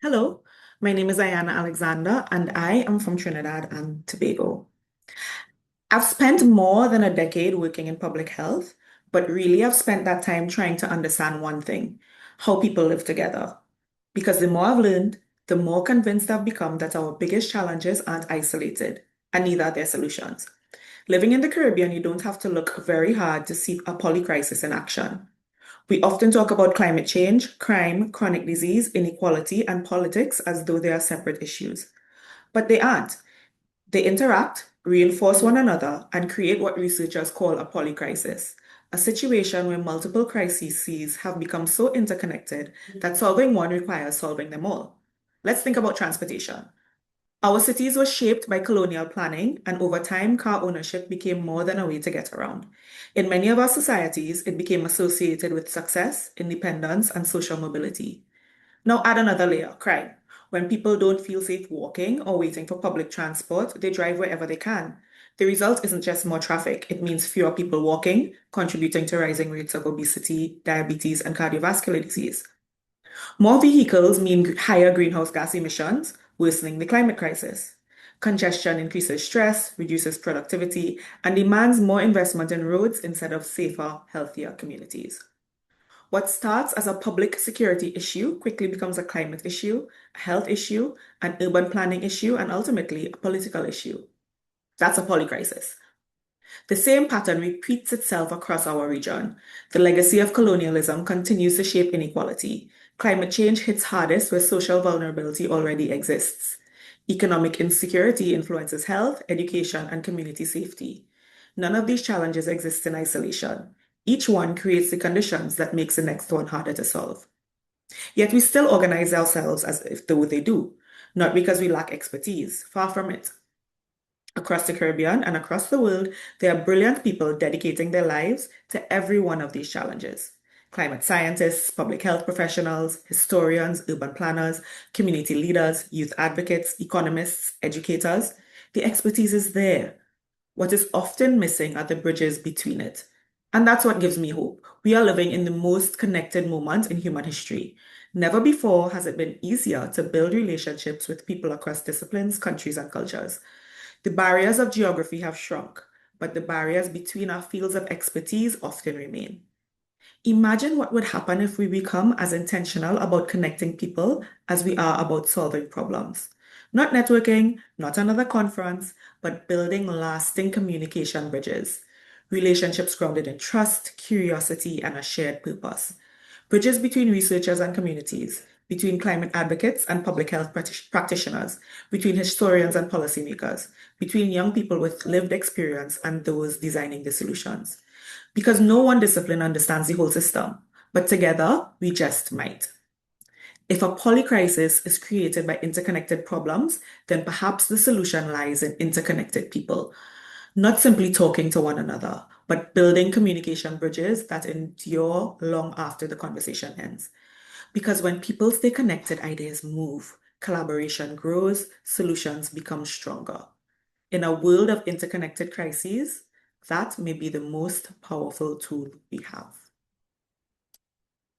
Hello, my name is Ayanna Alexander, and I am from Trinidad and Tobago. I've spent more than a decade working in public health, but really I've spent that time trying to understand one thing, how people live together. Because the more I've learned, the more convinced I've become that our biggest challenges aren't isolated, and neither are their solutions. Living in the Caribbean, you don't have to look very hard to see a polycrisis in action. We often talk about climate change, crime, chronic disease, inequality, and politics as though they are separate issues. But they aren't. They interact, reinforce one another, and create what researchers call a polycrisis, a situation where multiple crises have become so interconnected that solving one requires solving them all. Let's think about transportation. Our cities were shaped by colonial planning, and over time, car ownership became more than a way to get around. In many of our societies, it became associated with success, independence, and social mobility. Now, add another layer, crime. When people don't feel safe walking or waiting for public transport, they drive wherever they can. The result isn't just more traffic, it means fewer people walking, contributing to rising rates of obesity, diabetes, and cardiovascular disease. More vehicles mean higher greenhouse gas emissions, worsening the climate crisis. Congestion increases stress, reduces productivity, and demands more investment in roads instead of safer, healthier communities. What starts as a public security issue quickly becomes a climate issue, a health issue, an urban planning issue, and ultimately a political issue. That's a polycrisis. The same pattern repeats itself across our region. The legacy of colonialism continues to shape inequality. Climate change hits hardest where social vulnerability already exists. Economic insecurity influences health, education, and community safety. None of these challenges exist in isolation. Each one creates the conditions that makes the next one harder to solve. Yet we still organize ourselves as if though they do, not because we lack expertise, far from it. Across the Caribbean and across the world, there are brilliant people dedicating their lives to every one of these challenges. Climate scientists, public health professionals, historians, urban planners, community leaders, youth advocates, economists, educators. The expertise is there. What is often missing are the bridges between it. And that's what gives me hope. We are living in the most connected moment in human history. Never before has it been easier to build relationships with people across disciplines, countries, and cultures. The barriers of geography have shrunk, but the barriers between our fields of expertise often remain. Imagine what would happen if we become as intentional about connecting people as we are about solving problems. Not networking, not another conference, but building lasting communication bridges. Relationships grounded in trust, curiosity, and a shared purpose. Bridges between researchers and communities, between climate advocates and public health practitioners, between historians and policymakers, between young people with lived experience and those designing the solutions. Because no one discipline understands the whole system, but together we just might. If a polycrisis is created by interconnected problems, then perhaps the solution lies in interconnected people, not simply talking to one another, but building communication bridges that endure long after the conversation ends. Because when people stay connected, ideas move, collaboration grows, solutions become stronger. In a world of interconnected crises, that may be the most powerful tool we have.